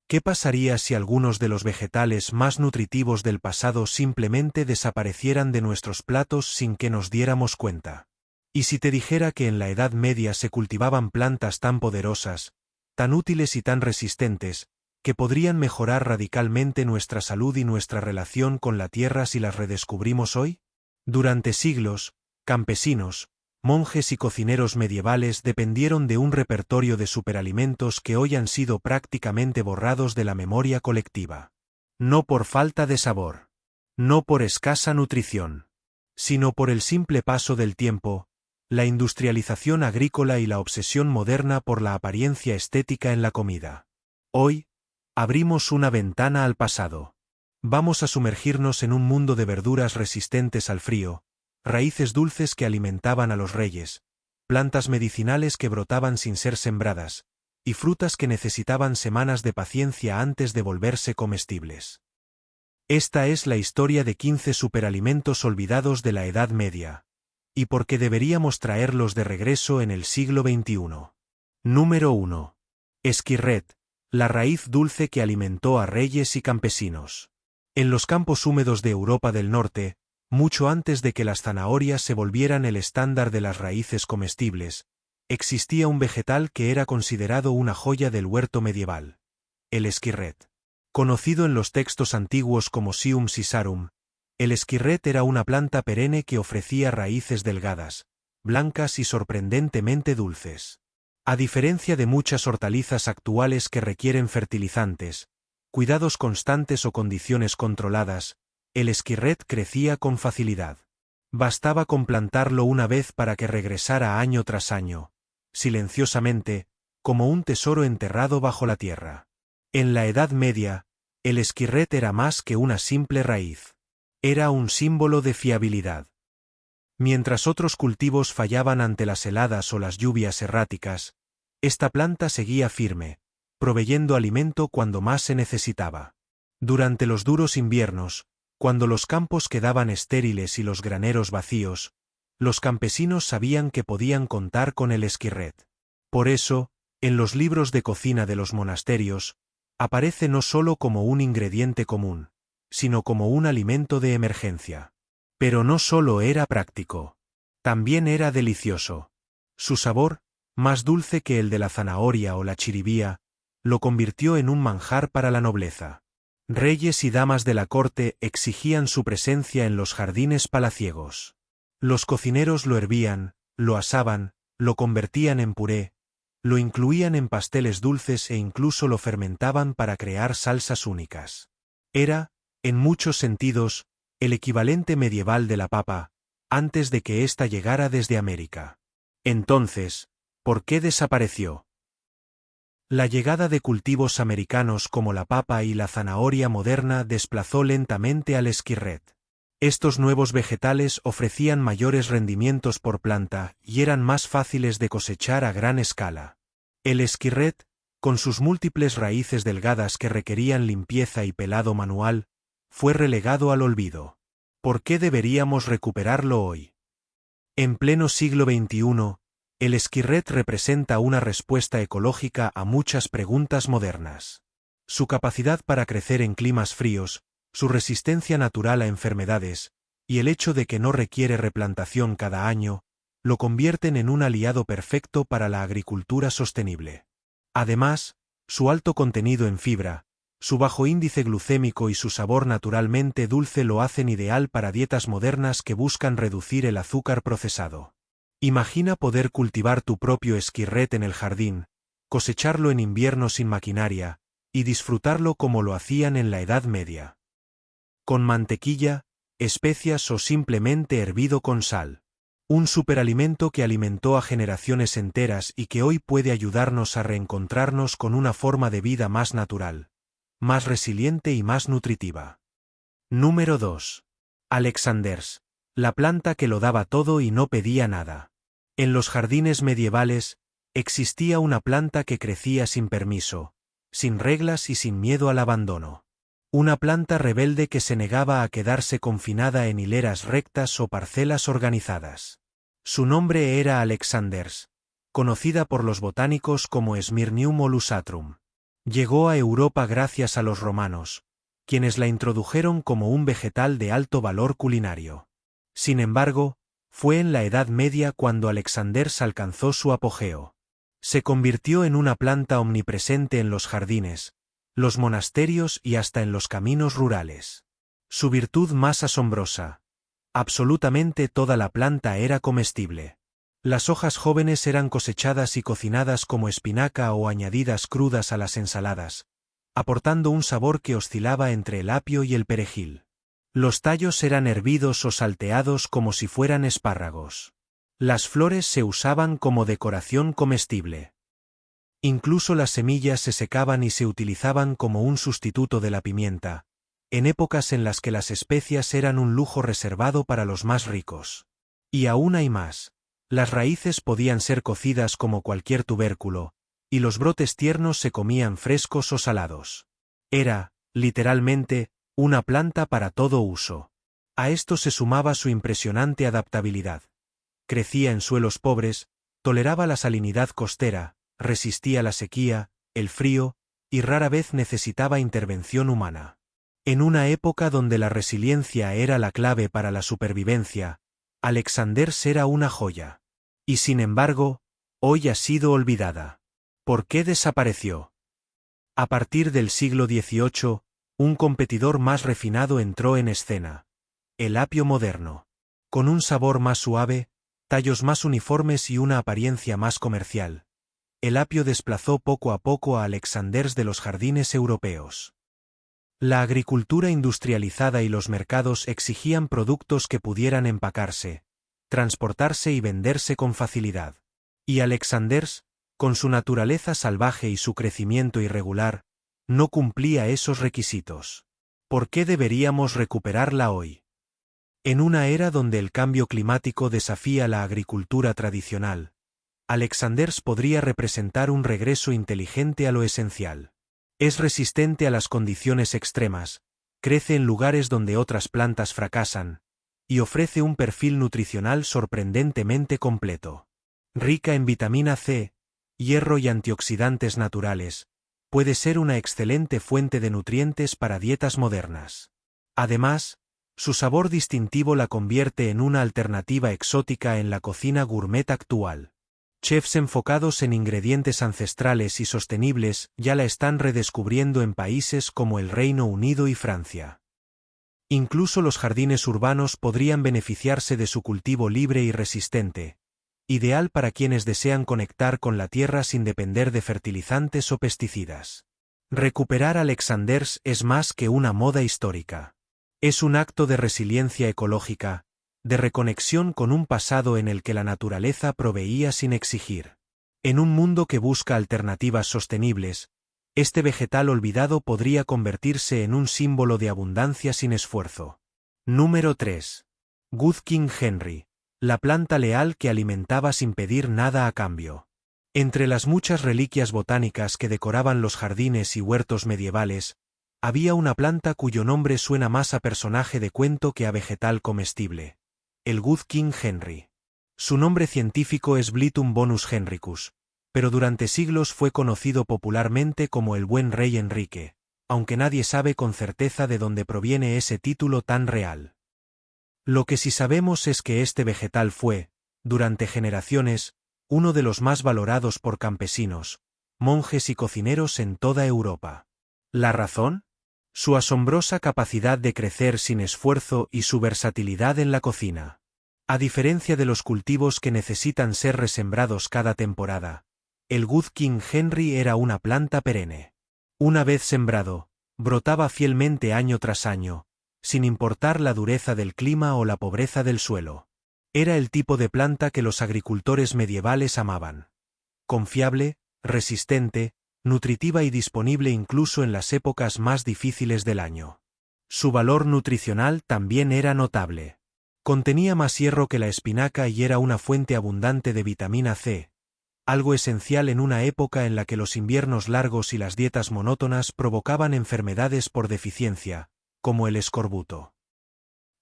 ¿Qué pasaría si algunos de los vegetales más nutritivos del pasado simplemente desaparecieran de nuestros platos sin que nos diéramos cuenta? ¿Y si te dijera que en la Edad Media se cultivaban plantas tan poderosas, tan útiles y tan resistentes, que podrían mejorar radicalmente nuestra salud y nuestra relación con la tierra si las redescubrimos hoy? Durante siglos, campesinos, monjes y cocineros medievales dependieron de un repertorio de superalimentos que hoy han sido prácticamente borrados de la memoria colectiva. No por falta de sabor, no por escasa nutrición, sino por el simple paso del tiempo, la industrialización agrícola y la obsesión moderna por la apariencia estética en la comida. Hoy, abrimos una ventana al pasado. Vamos a sumergirnos en un mundo de verduras resistentes al frío, raíces dulces que alimentaban a los reyes, plantas medicinales que brotaban sin ser sembradas, y frutas que necesitaban semanas de paciencia antes de volverse comestibles. Esta es la historia de 15 superalimentos olvidados de la Edad Media, y por qué deberíamos traerlos de regreso en el siglo XXI. Número 1. Esquirret, la raíz dulce que alimentó a reyes y campesinos. En los campos húmedos de Europa del Norte, mucho antes de que las zanahorias se volvieran el estándar de las raíces comestibles, existía un vegetal que era considerado una joya del huerto medieval: el esquirret. Conocido en los textos antiguos como Sium Sisarum, el esquirret era una planta perenne que ofrecía raíces delgadas, blancas y sorprendentemente dulces. A diferencia de muchas hortalizas actuales que requieren fertilizantes, cuidados constantes o condiciones controladas, el esquirret crecía con facilidad. Bastaba con plantarlo una vez para que regresara año tras año, silenciosamente, como un tesoro enterrado bajo la tierra. En la Edad Media, el esquirret era más que una simple raíz. Era un símbolo de fiabilidad. Mientras otros cultivos fallaban ante las heladas o las lluvias erráticas, esta planta seguía firme, proveyendo alimento cuando más se necesitaba. Durante los duros inviernos, cuando los campos quedaban estériles y los graneros vacíos, los campesinos sabían que podían contar con el esquirret. Por eso, en los libros de cocina de los monasterios, aparece no solo como un ingrediente común, sino como un alimento de emergencia. Pero no solo era práctico. También era delicioso. Su sabor, más dulce que el de la zanahoria o la chiribía, lo convirtió en un manjar para la nobleza. Reyes y damas de la corte exigían su presencia en los jardines palaciegos. Los cocineros lo hervían, lo asaban, lo convertían en puré, lo incluían en pasteles dulces e incluso lo fermentaban para crear salsas únicas. Era, en muchos sentidos, el equivalente medieval de la papa, antes de que ésta llegara desde América. Entonces, ¿por qué desapareció? La llegada de cultivos americanos como la papa y la zanahoria moderna desplazó lentamente al esquirret. Estos nuevos vegetales ofrecían mayores rendimientos por planta y eran más fáciles de cosechar a gran escala. El esquirret, con sus múltiples raíces delgadas que requerían limpieza y pelado manual, fue relegado al olvido. ¿Por qué deberíamos recuperarlo hoy? En pleno siglo XXI, el esquirret representa una respuesta ecológica a muchas preguntas modernas. Su capacidad para crecer en climas fríos, su resistencia natural a enfermedades, y el hecho de que no requiere replantación cada año, lo convierten en un aliado perfecto para la agricultura sostenible. Además, su alto contenido en fibra, su bajo índice glucémico y su sabor naturalmente dulce lo hacen ideal para dietas modernas que buscan reducir el azúcar procesado. Imagina poder cultivar tu propio esquirret en el jardín, cosecharlo en invierno sin maquinaria, y disfrutarlo como lo hacían en la Edad Media. Con mantequilla, especias o simplemente hervido con sal. Un superalimento que alimentó a generaciones enteras y que hoy puede ayudarnos a reencontrarnos con una forma de vida más natural, más resiliente y más nutritiva. Número 2. Alexanders, la planta que lo daba todo y no pedía nada. En los jardines medievales, existía una planta que crecía sin permiso, sin reglas y sin miedo al abandono. Una planta rebelde que se negaba a quedarse confinada en hileras rectas o parcelas organizadas. Su nombre era Alexanders, conocida por los botánicos como Smyrnium olusatrum. Llegó a Europa gracias a los romanos, quienes la introdujeron como un vegetal de alto valor culinario. Sin embargo, fue en la Edad Media cuando Alexanders alcanzó su apogeo. Se convirtió en una planta omnipresente en los jardines, los monasterios y hasta en los caminos rurales. Su virtud más asombrosa. Absolutamente toda la planta era comestible. Las hojas jóvenes eran cosechadas y cocinadas como espinaca o añadidas crudas a las ensaladas, aportando un sabor que oscilaba entre el apio y el perejil. Los tallos eran hervidos o salteados como si fueran espárragos. Las flores se usaban como decoración comestible. Incluso las semillas se secaban y se utilizaban como un sustituto de la pimienta, en épocas en las que las especias eran un lujo reservado para los más ricos. Y aún hay más. Las raíces podían ser cocidas como cualquier tubérculo, y los brotes tiernos se comían frescos o salados. Era, literalmente, una planta para todo uso. A esto se sumaba su impresionante adaptabilidad. Crecía en suelos pobres, toleraba la salinidad costera, resistía la sequía, el frío, y rara vez necesitaba intervención humana. En una época donde la resiliencia era la clave para la supervivencia, Alexanders era una joya. Y sin embargo, hoy ha sido olvidada. ¿Por qué desapareció? A partir del siglo XVIII, un competidor más refinado entró en escena. El apio moderno. Con un sabor más suave, tallos más uniformes y una apariencia más comercial. El apio desplazó poco a poco a Alexanders de los jardines europeos. La agricultura industrializada y los mercados exigían productos que pudieran empacarse, transportarse y venderse con facilidad. Y Alexanders, con su naturaleza salvaje y su crecimiento irregular, no cumplía esos requisitos. ¿Por qué deberíamos recuperarla hoy? En una era donde el cambio climático desafía la agricultura tradicional, Alexanders podría representar un regreso inteligente a lo esencial. Es resistente a las condiciones extremas, crece en lugares donde otras plantas fracasan, y ofrece un perfil nutricional sorprendentemente completo. Rica en vitamina C, hierro y antioxidantes naturales, puede ser una excelente fuente de nutrientes para dietas modernas. Además, su sabor distintivo la convierte en una alternativa exótica en la cocina gourmet actual. Chefs enfocados en ingredientes ancestrales y sostenibles ya la están redescubriendo en países como el Reino Unido y Francia. Incluso los jardines urbanos podrían beneficiarse de su cultivo libre y resistente, ideal para quienes desean conectar con la tierra sin depender de fertilizantes o pesticidas. Recuperar Alexanders es más que una moda histórica. Es un acto de resiliencia ecológica, de reconexión con un pasado en el que la naturaleza proveía sin exigir. En un mundo que busca alternativas sostenibles, este vegetal olvidado podría convertirse en un símbolo de abundancia sin esfuerzo. Número 3. Good King Henry, la planta leal que alimentaba sin pedir nada a cambio. Entre las muchas reliquias botánicas que decoraban los jardines y huertos medievales, había una planta cuyo nombre suena más a personaje de cuento que a vegetal comestible. El Good King Henry. Su nombre científico es Blitum bonus henricus, pero durante siglos fue conocido popularmente como el Buen Rey Enrique, aunque nadie sabe con certeza de dónde proviene ese título tan real. Lo que sí sabemos es que este vegetal fue, durante generaciones, uno de los más valorados por campesinos, monjes y cocineros en toda Europa. ¿La razón? Su asombrosa capacidad de crecer sin esfuerzo y su versatilidad en la cocina. A diferencia de los cultivos que necesitan ser resembrados cada temporada, el Good King Henry era una planta perenne. Una vez sembrado, brotaba fielmente año tras año, sin importar la dureza del clima o la pobreza del suelo. Era el tipo de planta que los agricultores medievales amaban. Confiable, resistente, nutritiva y disponible incluso en las épocas más difíciles del año. Su valor nutricional también era notable. Contenía más hierro que la espinaca y era una fuente abundante de vitamina C, algo esencial en una época en la que los inviernos largos y las dietas monótonas provocaban enfermedades por deficiencia, como el escorbuto.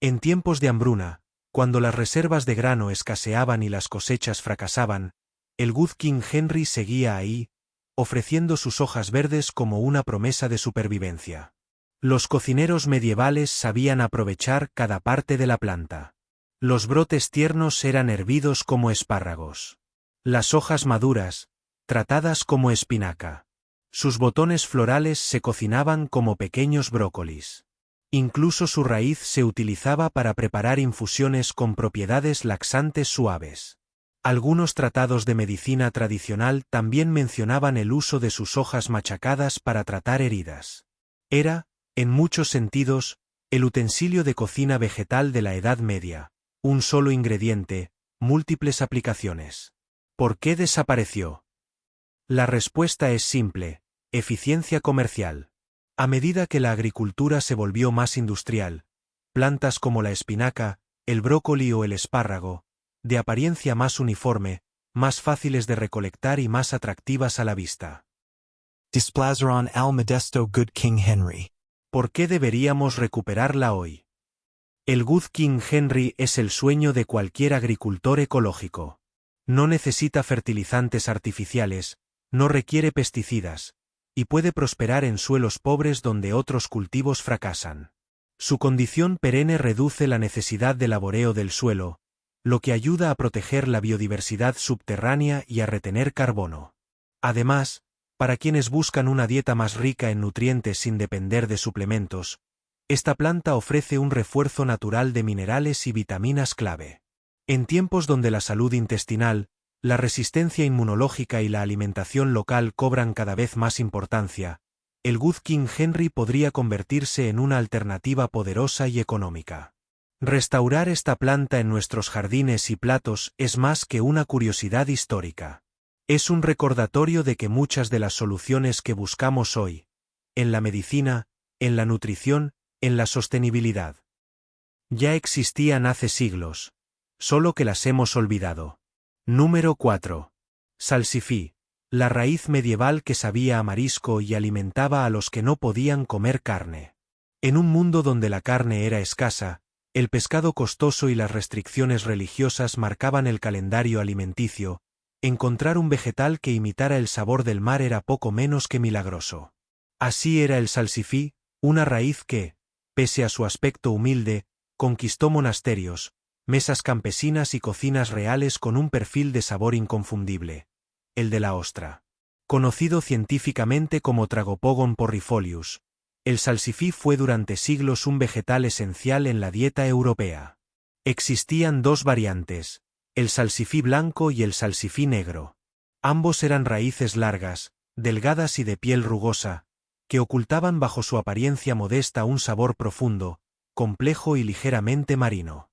En tiempos de hambruna, cuando las reservas de grano escaseaban y las cosechas fracasaban, el Good King Henry seguía ahí, ofreciendo sus hojas verdes como una promesa de supervivencia. Los cocineros medievales sabían aprovechar cada parte de la planta. Los brotes tiernos eran hervidos como espárragos. Las hojas maduras, tratadas como espinaca. Sus botones florales se cocinaban como pequeños brócolis. Incluso su raíz se utilizaba para preparar infusiones con propiedades laxantes suaves. Algunos tratados de medicina tradicional también mencionaban el uso de sus hojas machacadas para tratar heridas. Era, en muchos sentidos, el utensilio de cocina vegetal de la Edad Media, un solo ingrediente, múltiples aplicaciones. ¿Por qué desapareció? La respuesta es simple: eficiencia comercial. A medida que la agricultura se volvió más industrial, plantas como la espinaca, el brócoli o el espárrago, de apariencia más uniforme, más fáciles de recolectar y más atractivas a la vista. Displazeron al modesto Good King Henry. ¿Por qué deberíamos recuperarla hoy? El Good King Henry es el sueño de cualquier agricultor ecológico. No necesita fertilizantes artificiales, no requiere pesticidas, y puede prosperar en suelos pobres donde otros cultivos fracasan. Su condición perenne reduce la necesidad de laboreo del suelo, lo que ayuda a proteger la biodiversidad subterránea y a retener carbono. Además, para quienes buscan una dieta más rica en nutrientes sin depender de suplementos, esta planta ofrece un refuerzo natural de minerales y vitaminas clave. En tiempos donde la salud intestinal, la resistencia inmunológica y la alimentación local cobran cada vez más importancia, el Good King Henry podría convertirse en una alternativa poderosa y económica. Restaurar esta planta en nuestros jardines y platos es más que una curiosidad histórica. Es un recordatorio de que muchas de las soluciones que buscamos hoy, en la medicina, en la nutrición, en la sostenibilidad, ya existían hace siglos, solo que las hemos olvidado. Número 4. Salsifí, la raíz medieval que sabía a marisco y alimentaba a los que no podían comer carne. En un mundo donde la carne era escasa, el pescado costoso y las restricciones religiosas marcaban el calendario alimenticio, encontrar un vegetal que imitara el sabor del mar era poco menos que milagroso. Así era el salsifí, una raíz que, pese a su aspecto humilde, conquistó monasterios, mesas campesinas y cocinas reales con un perfil de sabor inconfundible, el de la ostra. Conocido científicamente como Tragopogon porrifolius, el salsifí fue durante siglos un vegetal esencial en la dieta europea. Existían dos variantes, el salsifí blanco y el salsifí negro. Ambos eran raíces largas, delgadas y de piel rugosa, que ocultaban bajo su apariencia modesta un sabor profundo, complejo y ligeramente marino.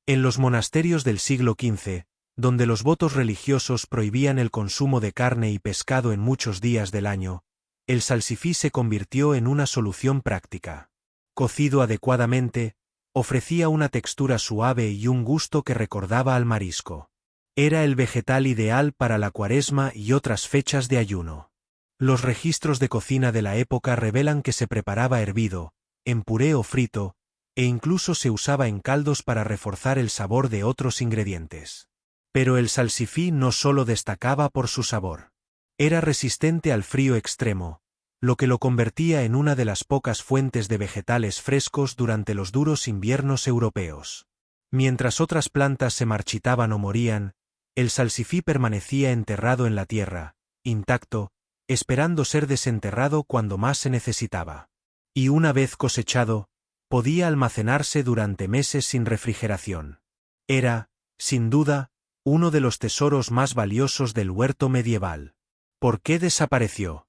En los monasterios del siglo XV, donde los votos religiosos prohibían el consumo de carne y pescado en muchos días del año, el salsifí se convirtió en una solución práctica. Cocido adecuadamente, ofrecía una textura suave y un gusto que recordaba al marisco. Era el vegetal ideal para la Cuaresma y otras fechas de ayuno. Los registros de cocina de la época revelan que se preparaba hervido, en puré o frito, e incluso se usaba en caldos para reforzar el sabor de otros ingredientes. Pero el salsifí no solo destacaba por su sabor. Era resistente al frío extremo, lo que lo convertía en una de las pocas fuentes de vegetales frescos durante los duros inviernos europeos. Mientras otras plantas se marchitaban o morían, el salsifí permanecía enterrado en la tierra, intacto, esperando ser desenterrado cuando más se necesitaba. Y una vez cosechado, podía almacenarse durante meses sin refrigeración. Era, sin duda, uno de los tesoros más valiosos del huerto medieval. ¿Por qué desapareció?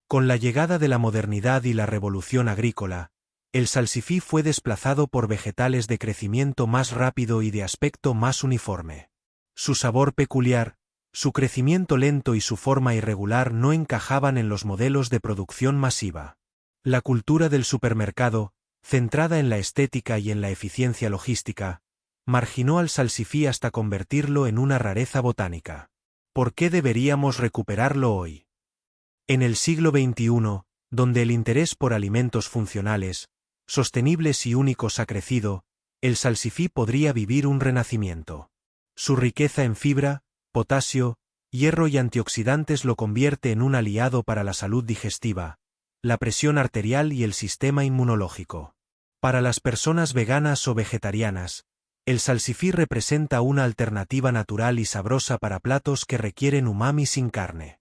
Con la llegada de la modernidad y la revolución agrícola, el salsifí fue desplazado por vegetales de crecimiento más rápido y de aspecto más uniforme. Su sabor peculiar, su crecimiento lento y su forma irregular no encajaban en los modelos de producción masiva. La cultura del supermercado, centrada en la estética y en la eficiencia logística, marginó al salsifí hasta convertirlo en una rareza botánica. ¿Por qué deberíamos recuperarlo hoy? En el siglo XXI, donde el interés por alimentos funcionales, sostenibles y únicos ha crecido, el salsifí podría vivir un renacimiento. Su riqueza en fibra, potasio, Hierro y antioxidantes lo convierte en un aliado para la salud digestiva, la presión arterial y el sistema inmunológico. Para las personas veganas o vegetarianas, el salsifí representa una alternativa natural y sabrosa para platos que requieren umami sin carne.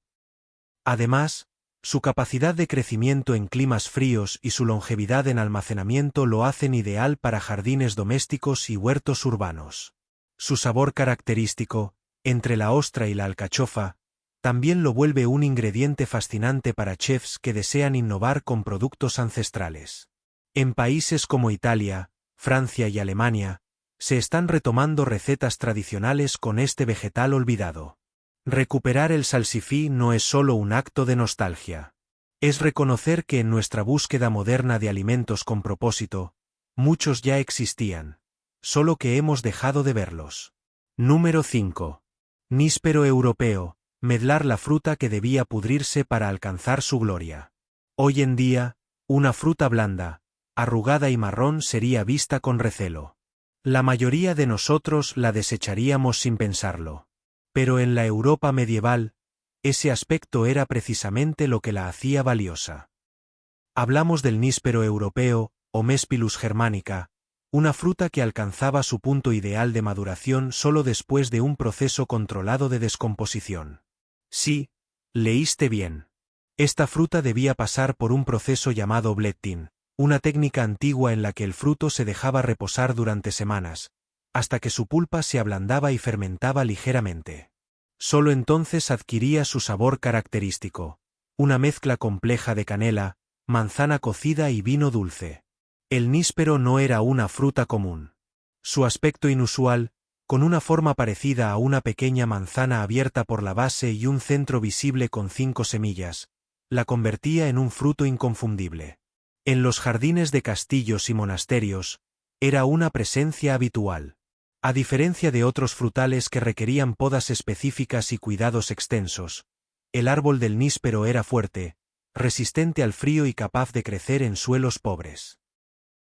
Además, su capacidad de crecimiento en climas fríos y su longevidad en almacenamiento lo hacen ideal para jardines domésticos y huertos urbanos. Su sabor característico, entre la ostra y la alcachofa, también lo vuelve un ingrediente fascinante para chefs que desean innovar con productos ancestrales. En países como Italia, Francia y Alemania, se están retomando recetas tradicionales con este vegetal olvidado. Recuperar el salsifí no es solo un acto de nostalgia. Es reconocer que en nuestra búsqueda moderna de alimentos con propósito, muchos ya existían, solo que hemos dejado de verlos. Número 5. Níspero europeo, medlar la fruta que debía pudrirse para alcanzar su gloria. Hoy en día, una fruta blanda, arrugada y marrón sería vista con recelo. La mayoría de nosotros la desecharíamos sin pensarlo. Pero en la Europa medieval, ese aspecto era precisamente lo que la hacía valiosa. Hablamos del níspero europeo, o Mespilus germanica, una fruta que alcanzaba su punto ideal de maduración solo después de un proceso controlado de descomposición. Sí, leíste bien. Esta fruta debía pasar por un proceso llamado bletting, una técnica antigua en la que el fruto se dejaba reposar durante semanas, hasta que su pulpa se ablandaba y fermentaba ligeramente. Solo entonces adquiría su sabor característico, una mezcla compleja de canela, manzana cocida y vino dulce. El níspero no era una fruta común. Su aspecto inusual, con una forma parecida a una pequeña manzana abierta por la base y un centro visible con 5 semillas, la convertía en un fruto inconfundible. En los jardines de castillos y monasterios, era una presencia habitual. A diferencia de otros frutales que requerían podas específicas y cuidados extensos, el árbol del níspero era fuerte, resistente al frío y capaz de crecer en suelos pobres.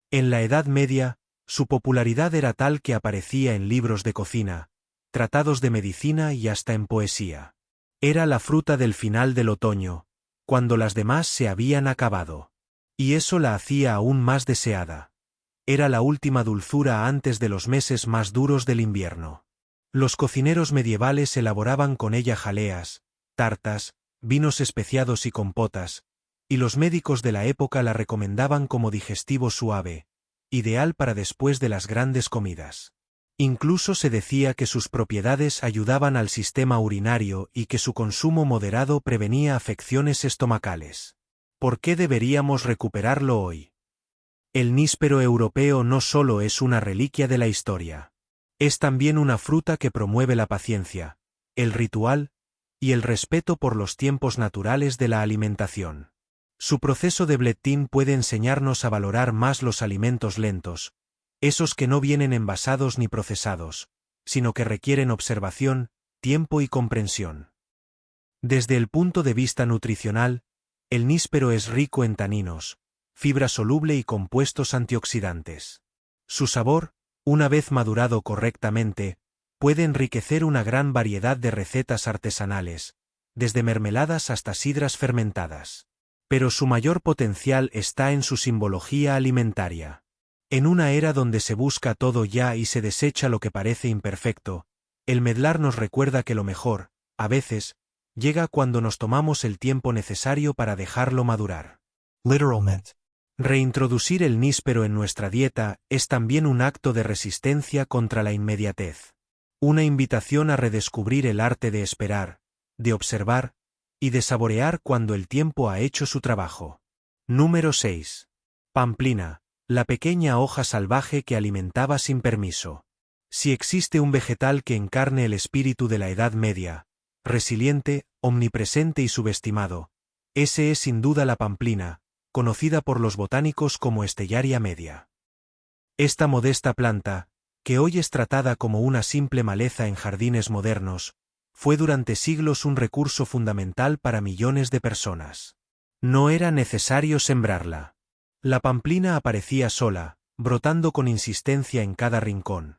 En la Edad Media, su popularidad era tal que aparecía en libros de cocina, tratados de medicina y hasta en poesía. Era la fruta del final del otoño, cuando las demás se habían acabado. Y eso la hacía aún más deseada. Era la última dulzura antes de los meses más duros del invierno. Los cocineros medievales elaboraban con ella jaleas, tartas, vinos especiados y compotas, y los médicos de la época la recomendaban como digestivo suave, ideal para después de las grandes comidas. Incluso se decía que sus propiedades ayudaban al sistema urinario y que su consumo moderado prevenía afecciones estomacales. ¿Por qué deberíamos recuperarlo hoy? El níspero europeo no solo es una reliquia de la historia. Es también una fruta que promueve la paciencia, el ritual y el respeto por los tiempos naturales de la alimentación. Su proceso de bletting puede enseñarnos a valorar más los alimentos lentos, esos que no vienen envasados ni procesados, sino que requieren observación, tiempo y comprensión. Desde el punto de vista nutricional, el níspero es rico en taninos, fibra soluble y compuestos antioxidantes. Su sabor, una vez madurado correctamente, puede enriquecer una gran variedad de recetas artesanales, desde mermeladas hasta sidras fermentadas. Pero su mayor potencial está en su simbología alimentaria. En una era donde se busca todo ya y se desecha lo que parece imperfecto, el medlar nos recuerda que lo mejor, a veces, llega cuando nos tomamos el tiempo necesario para dejarlo madurar. Literalmente. Reintroducir el níspero en nuestra dieta es también un acto de resistencia contra la inmediatez. Una invitación a redescubrir el arte de esperar, de observar y de saborear cuando el tiempo ha hecho su trabajo. Número 6. Pamplina, la pequeña hoja salvaje que alimentaba sin permiso. Si existe un vegetal que encarne el espíritu de la Edad Media, resiliente, omnipresente y subestimado, ese es sin duda la pamplina, conocida por los botánicos como Stellaria media. Esta modesta planta, que hoy es tratada como una simple maleza en jardines modernos, fue durante siglos un recurso fundamental para millones de personas. No era necesario sembrarla. La pamplina aparecía sola, brotando con insistencia en cada rincón.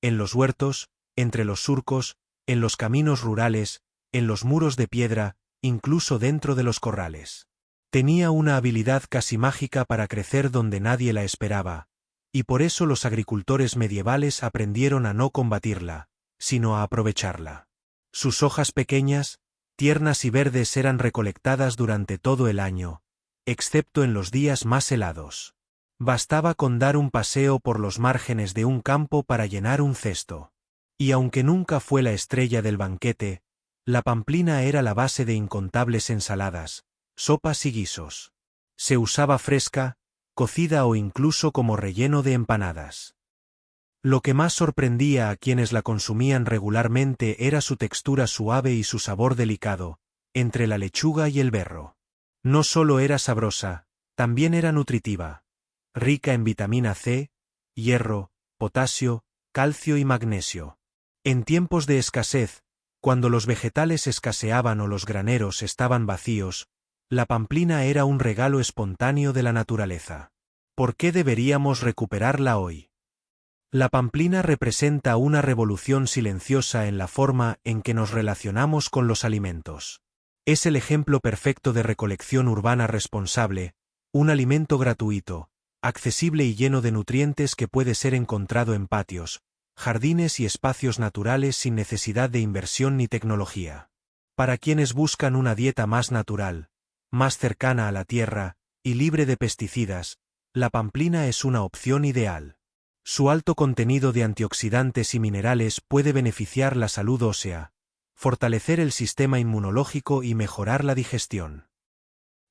En los huertos, entre los surcos, en los caminos rurales, en los muros de piedra, incluso dentro de los corrales. Tenía una habilidad casi mágica para crecer donde nadie la esperaba, y por eso los agricultores medievales aprendieron a no combatirla, sino a aprovecharla. Sus hojas pequeñas, tiernas y verdes eran recolectadas durante todo el año, excepto en los días más helados. Bastaba con dar un paseo por los márgenes de un campo para llenar un cesto. Y aunque nunca fue la estrella del banquete, la pamplina era la base de incontables ensaladas, sopas y guisos. Se usaba fresca, cocida o incluso como relleno de empanadas. Lo que más sorprendía a quienes la consumían regularmente era su textura suave y su sabor delicado, entre la lechuga y el berro. No solo era sabrosa, también era nutritiva, rica en vitamina C, hierro, potasio, calcio y magnesio. En tiempos de escasez, cuando los vegetales escaseaban o los graneros estaban vacíos, la pamplina era un regalo espontáneo de la naturaleza. ¿Por qué deberíamos recuperarla hoy? La pamplina representa una revolución silenciosa en la forma en que nos relacionamos con los alimentos. Es el ejemplo perfecto de recolección urbana responsable, un alimento gratuito, accesible y lleno de nutrientes que puede ser encontrado en patios, jardines y espacios naturales sin necesidad de inversión ni tecnología. Para quienes buscan una dieta más natural, más cercana a la tierra, y libre de pesticidas, la pamplina es una opción ideal. Su alto contenido de antioxidantes y minerales puede beneficiar la salud ósea, fortalecer el sistema inmunológico y mejorar la digestión.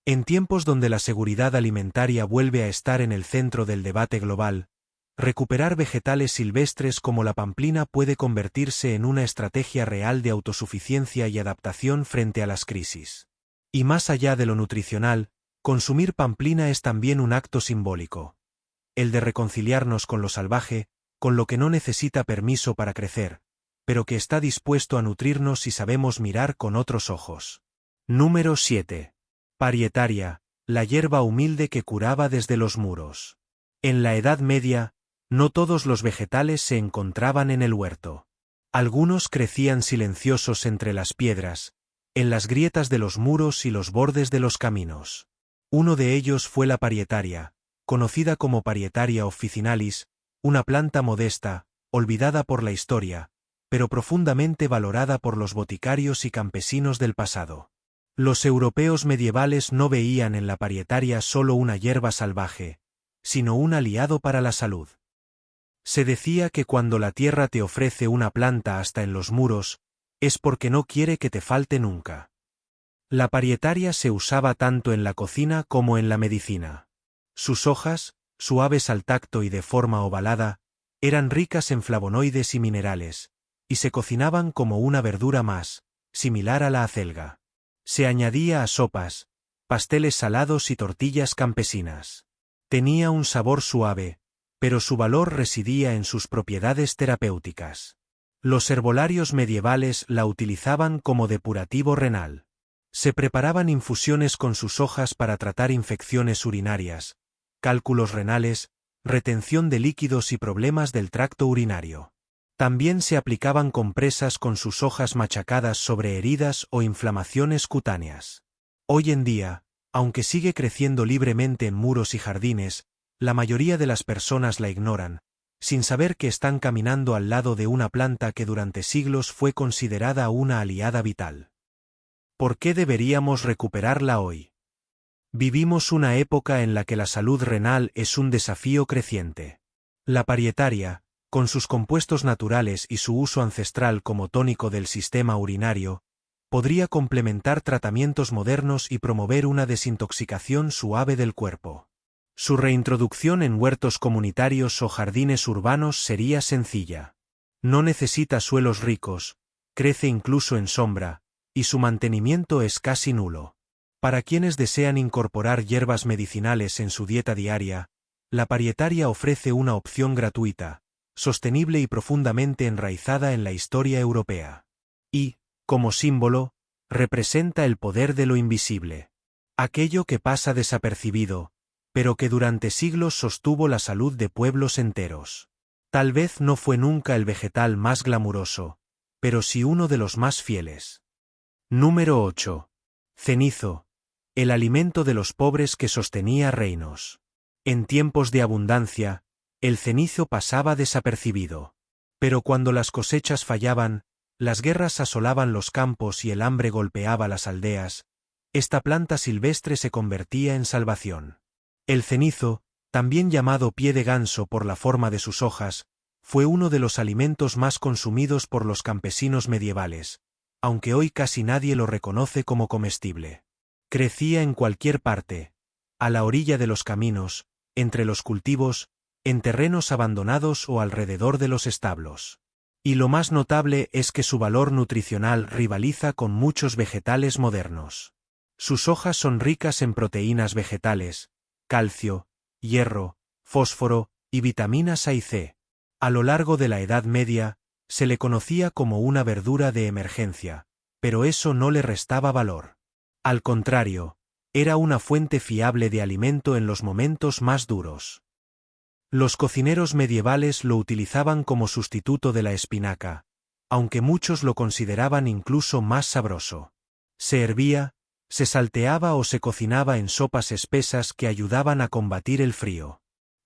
En tiempos donde la seguridad alimentaria vuelve a estar en el centro del debate global, recuperar vegetales silvestres como la pamplina puede convertirse en una estrategia real de autosuficiencia y adaptación frente a las crisis. Y más allá de lo nutricional, consumir pamplina es también un acto simbólico. El de reconciliarnos con lo salvaje, con lo que no necesita permiso para crecer, pero que está dispuesto a nutrirnos si sabemos mirar con otros ojos. Número 7. Parietaria, la hierba humilde que curaba desde los muros. En la Edad Media, no todos los vegetales se encontraban en el huerto. Algunos crecían silenciosos entre las piedras, en las grietas de los muros y los bordes de los caminos. Uno de ellos fue la parietaria, conocida como Parietaria officinalis, una planta modesta, olvidada por la historia, pero profundamente valorada por los boticarios y campesinos del pasado. Los europeos medievales no veían en la parietaria solo una hierba salvaje, sino un aliado para la salud. Se decía que cuando la tierra te ofrece una planta hasta en los muros, es porque no quiere que te falte nunca. La parietaria se usaba tanto en la cocina como en la medicina. Sus hojas, suaves al tacto y de forma ovalada, eran ricas en flavonoides y minerales, y se cocinaban como una verdura más, similar a la acelga. Se añadía a sopas, pasteles salados y tortillas campesinas. Tenía un sabor suave, pero su valor residía en sus propiedades terapéuticas. Los herbolarios medievales la utilizaban como depurativo renal. Se preparaban infusiones con sus hojas para tratar infecciones urinarias, cálculos renales, retención de líquidos y problemas del tracto urinario. También se aplicaban compresas con sus hojas machacadas sobre heridas o inflamaciones cutáneas. Hoy en día, aunque sigue creciendo libremente en muros y jardines, la mayoría de las personas la ignoran, sin saber que están caminando al lado de una planta que durante siglos fue considerada una aliada vital. ¿Por qué deberíamos recuperarla hoy? Vivimos una época en la que la salud renal es un desafío creciente. La parietaria, con sus compuestos naturales y su uso ancestral como tónico del sistema urinario, podría complementar tratamientos modernos y promover una desintoxicación suave del cuerpo. Su reintroducción en huertos comunitarios o jardines urbanos sería sencilla. No necesita suelos ricos, crece incluso en sombra, y su mantenimiento es casi nulo. Para quienes desean incorporar hierbas medicinales en su dieta diaria, la parietaria ofrece una opción gratuita, sostenible y profundamente enraizada en la historia europea. Y, como símbolo, representa el poder de lo invisible. Aquello que pasa desapercibido, pero que durante siglos sostuvo la salud de pueblos enteros. Tal vez no fue nunca el vegetal más glamuroso, pero sí uno de los más fieles. Número 8. Cenizo. El alimento de los pobres que sostenía reinos. En tiempos de abundancia, el cenizo pasaba desapercibido. Pero cuando las cosechas fallaban, las guerras asolaban los campos y el hambre golpeaba las aldeas, esta planta silvestre se convertía en salvación. El cenizo, también llamado pie de ganso por la forma de sus hojas, fue uno de los alimentos más consumidos por los campesinos medievales, aunque hoy casi nadie lo reconoce como comestible. Crecía en cualquier parte, a la orilla de los caminos, entre los cultivos, en terrenos abandonados o alrededor de los establos. Y lo más notable es que su valor nutricional rivaliza con muchos vegetales modernos. Sus hojas son ricas en proteínas vegetales, calcio, hierro, fósforo y vitaminas A y C. A lo largo de la Edad Media, se le conocía como una verdura de emergencia, pero eso no le restaba valor. Al contrario, era una fuente fiable de alimento en los momentos más duros. Los cocineros medievales lo utilizaban como sustituto de la espinaca, aunque muchos lo consideraban incluso más sabroso. Se hervía, se salteaba o se cocinaba en sopas espesas que ayudaban a combatir el frío.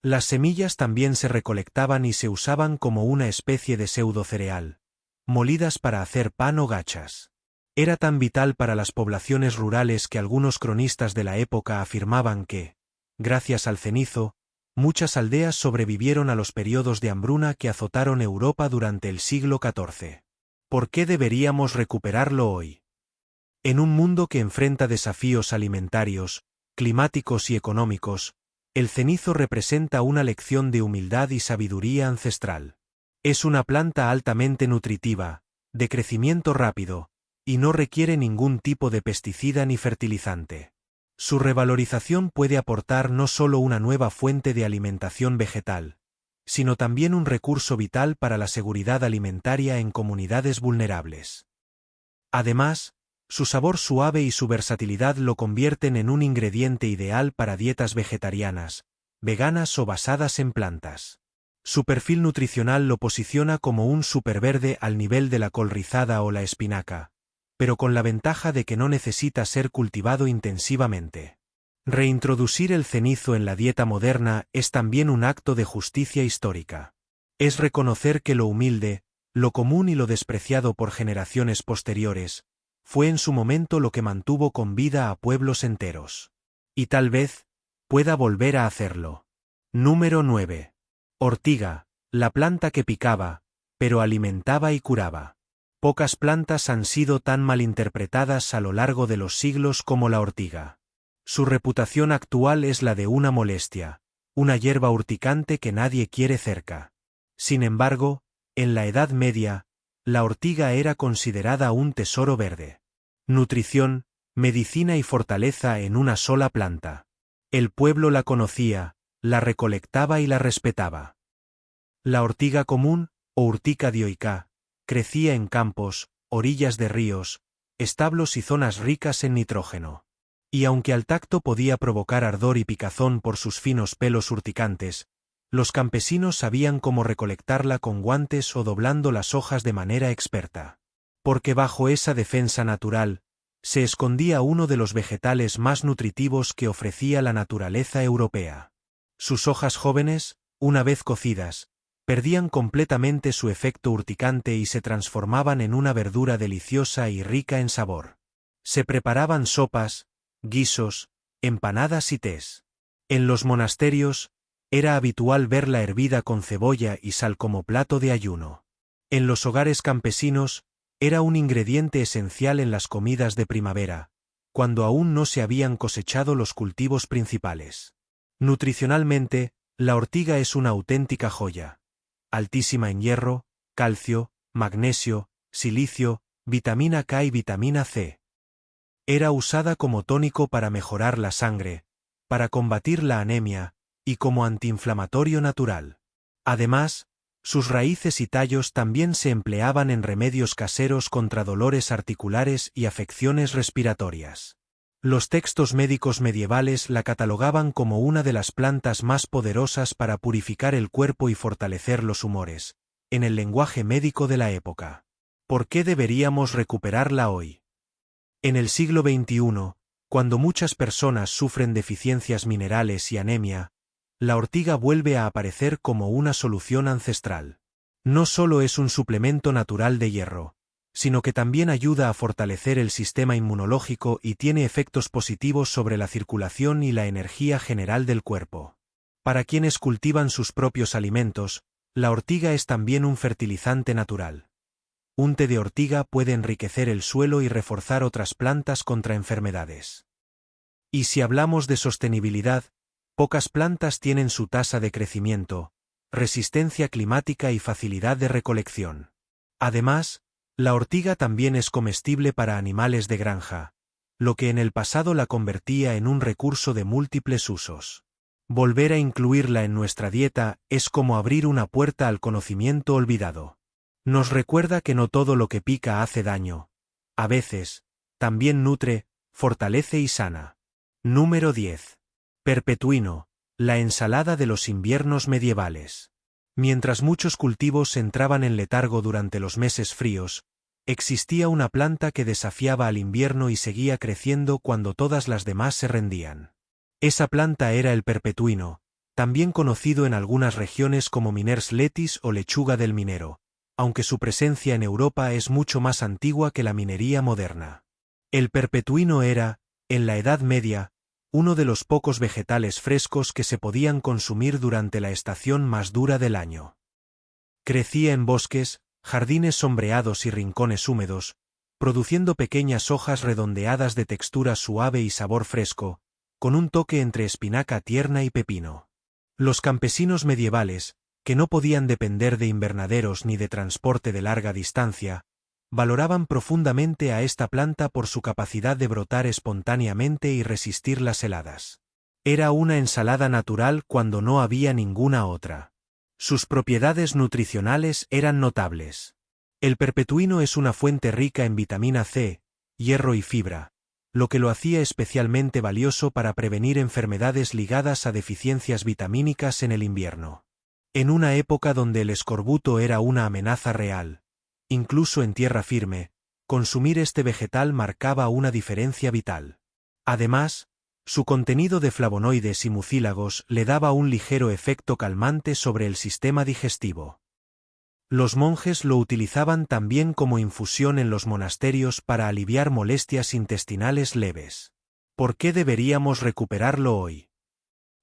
Las semillas también se recolectaban y se usaban como una especie de pseudo cereal, molidas para hacer pan o gachas. Era tan vital para las poblaciones rurales que algunos cronistas de la época afirmaban que, gracias al cenizo, muchas aldeas sobrevivieron a los periodos de hambruna que azotaron Europa durante el siglo XIV. ¿Por qué deberíamos recuperarlo hoy? En un mundo que enfrenta desafíos alimentarios, climáticos y económicos, el cenizo representa una lección de humildad y sabiduría ancestral. Es una planta altamente nutritiva, de crecimiento rápido, y no requiere ningún tipo de pesticida ni fertilizante. Su revalorización puede aportar no solo una nueva fuente de alimentación vegetal, sino también un recurso vital para la seguridad alimentaria en comunidades vulnerables. Además, su sabor suave y su versatilidad lo convierten en un ingrediente ideal para dietas vegetarianas, veganas o basadas en plantas. Su perfil nutricional lo posiciona como un superverde al nivel de la col rizada o la espinaca, pero con la ventaja de que no necesita ser cultivado intensivamente. Reintroducir el cenizo en la dieta moderna es también un acto de justicia histórica. Es reconocer que lo humilde, lo común y lo despreciado por generaciones posteriores, fue en su momento lo que mantuvo con vida a pueblos enteros. Y tal vez, pueda volver a hacerlo. Número 9. Ortiga, la planta que picaba, pero alimentaba y curaba. Pocas plantas han sido tan malinterpretadas a lo largo de los siglos como la ortiga. Su reputación actual es la de una molestia, una hierba urticante que nadie quiere cerca. Sin embargo, en la Edad Media, la ortiga era considerada un tesoro verde. Nutrición, medicina y fortaleza en una sola planta. El pueblo la conocía, la recolectaba y la respetaba. La ortiga común, o Urtica dioica, crecía en campos, orillas de ríos, establos y zonas ricas en nitrógeno. Y aunque al tacto podía provocar ardor y picazón por sus finos pelos urticantes, los campesinos sabían cómo recolectarla con guantes o doblando las hojas de manera experta. Porque bajo esa defensa natural, se escondía uno de los vegetales más nutritivos que ofrecía la naturaleza europea. Sus hojas jóvenes, una vez cocidas, perdían completamente su efecto urticante y se transformaban en una verdura deliciosa y rica en sabor. Se preparaban sopas, guisos, empanadas y tés. En los monasterios, era habitual verla hervida con cebolla y sal como plato de ayuno. En los hogares campesinos, era un ingrediente esencial en las comidas de primavera, cuando aún no se habían cosechado los cultivos principales. Nutricionalmente, la ortiga es una auténtica joya. Altísima en hierro, calcio, magnesio, silicio, vitamina K y vitamina C. Era usada como tónico para mejorar la sangre, para combatir la anemia, y como antiinflamatorio natural. Además, sus raíces y tallos también se empleaban en remedios caseros contra dolores articulares y afecciones respiratorias. Los textos médicos medievales la catalogaban como una de las plantas más poderosas para purificar el cuerpo y fortalecer los humores, en el lenguaje médico de la época. ¿Por qué deberíamos recuperarla hoy? En el siglo XXI, cuando muchas personas sufren deficiencias minerales y anemia, la ortiga vuelve a aparecer como una solución ancestral. No solo es un suplemento natural de hierro, sino que también ayuda a fortalecer el sistema inmunológico y tiene efectos positivos sobre la circulación y la energía general del cuerpo. Para quienes cultivan sus propios alimentos, la ortiga es también un fertilizante natural. Un té de ortiga puede enriquecer el suelo y reforzar otras plantas contra enfermedades. Y si hablamos de sostenibilidad, pocas plantas tienen su tasa de crecimiento, resistencia climática y facilidad de recolección. Además, la ortiga también es comestible para animales de granja, lo que en el pasado la convertía en un recurso de múltiples usos. Volver a incluirla en nuestra dieta es como abrir una puerta al conocimiento olvidado. Nos recuerda que no todo lo que pica hace daño. A veces, también nutre, fortalece y sana. Número 10. Perpetuino, la ensalada de los inviernos medievales. Mientras muchos cultivos entraban en letargo durante los meses fríos, existía una planta que desafiaba al invierno y seguía creciendo cuando todas las demás se rendían. Esa planta era el perpetuino, también conocido en algunas regiones como Miners letis o lechuga del minero, aunque su presencia en Europa es mucho más antigua que la minería moderna. El perpetuino era, en la Edad Media, uno de los pocos vegetales frescos que se podían consumir durante la estación más dura del año. Crecía en bosques, jardines sombreados y rincones húmedos, produciendo pequeñas hojas redondeadas de textura suave y sabor fresco, con un toque entre espinaca tierna y pepino. Los campesinos medievales, que no podían depender de invernaderos ni de transporte de larga distancia, valoraban profundamente a esta planta por su capacidad de brotar espontáneamente y resistir las heladas. Era una ensalada natural cuando no había ninguna otra. Sus propiedades nutricionales eran notables. El perpetuino es una fuente rica en vitamina C, hierro y fibra, lo que lo hacía especialmente valioso para prevenir enfermedades ligadas a deficiencias vitamínicas en el invierno. En una época donde el escorbuto era una amenaza real, incluso en tierra firme, consumir este vegetal marcaba una diferencia vital. Además, su contenido de flavonoides y mucílagos le daba un ligero efecto calmante sobre el sistema digestivo. Los monjes lo utilizaban también como infusión en los monasterios para aliviar molestias intestinales leves. ¿Por qué deberíamos recuperarlo hoy?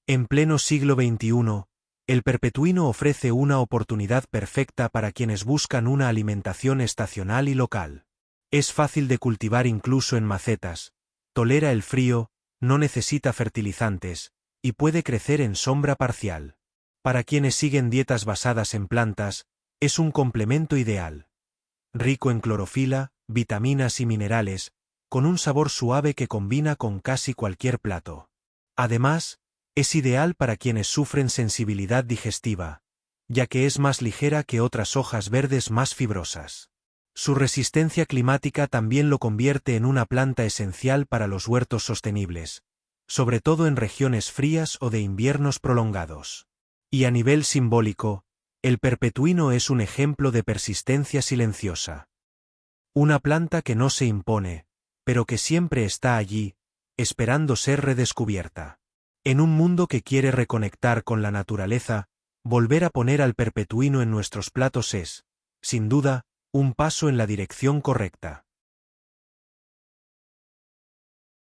En pleno siglo XXI, el perpetuino ofrece una oportunidad perfecta para quienes buscan una alimentación estacional y local. Es fácil de cultivar incluso en macetas, tolera el frío, no necesita fertilizantes, y puede crecer en sombra parcial. Para quienes siguen dietas basadas en plantas, es un complemento ideal. Rico en clorofila, vitaminas y minerales, con un sabor suave que combina con casi cualquier plato. Además, es ideal para quienes sufren sensibilidad digestiva, ya que es más ligera que otras hojas verdes más fibrosas. Su resistencia climática también lo convierte en una planta esencial para los huertos sostenibles, sobre todo en regiones frías o de inviernos prolongados. Y a nivel simbólico, el perpetuino es un ejemplo de persistencia silenciosa. Una planta que no se impone, pero que siempre está allí, esperando ser redescubierta. En un mundo que quiere reconectar con la naturaleza, volver a poner al perpetuino en nuestros platos es, sin duda, un paso en la dirección correcta.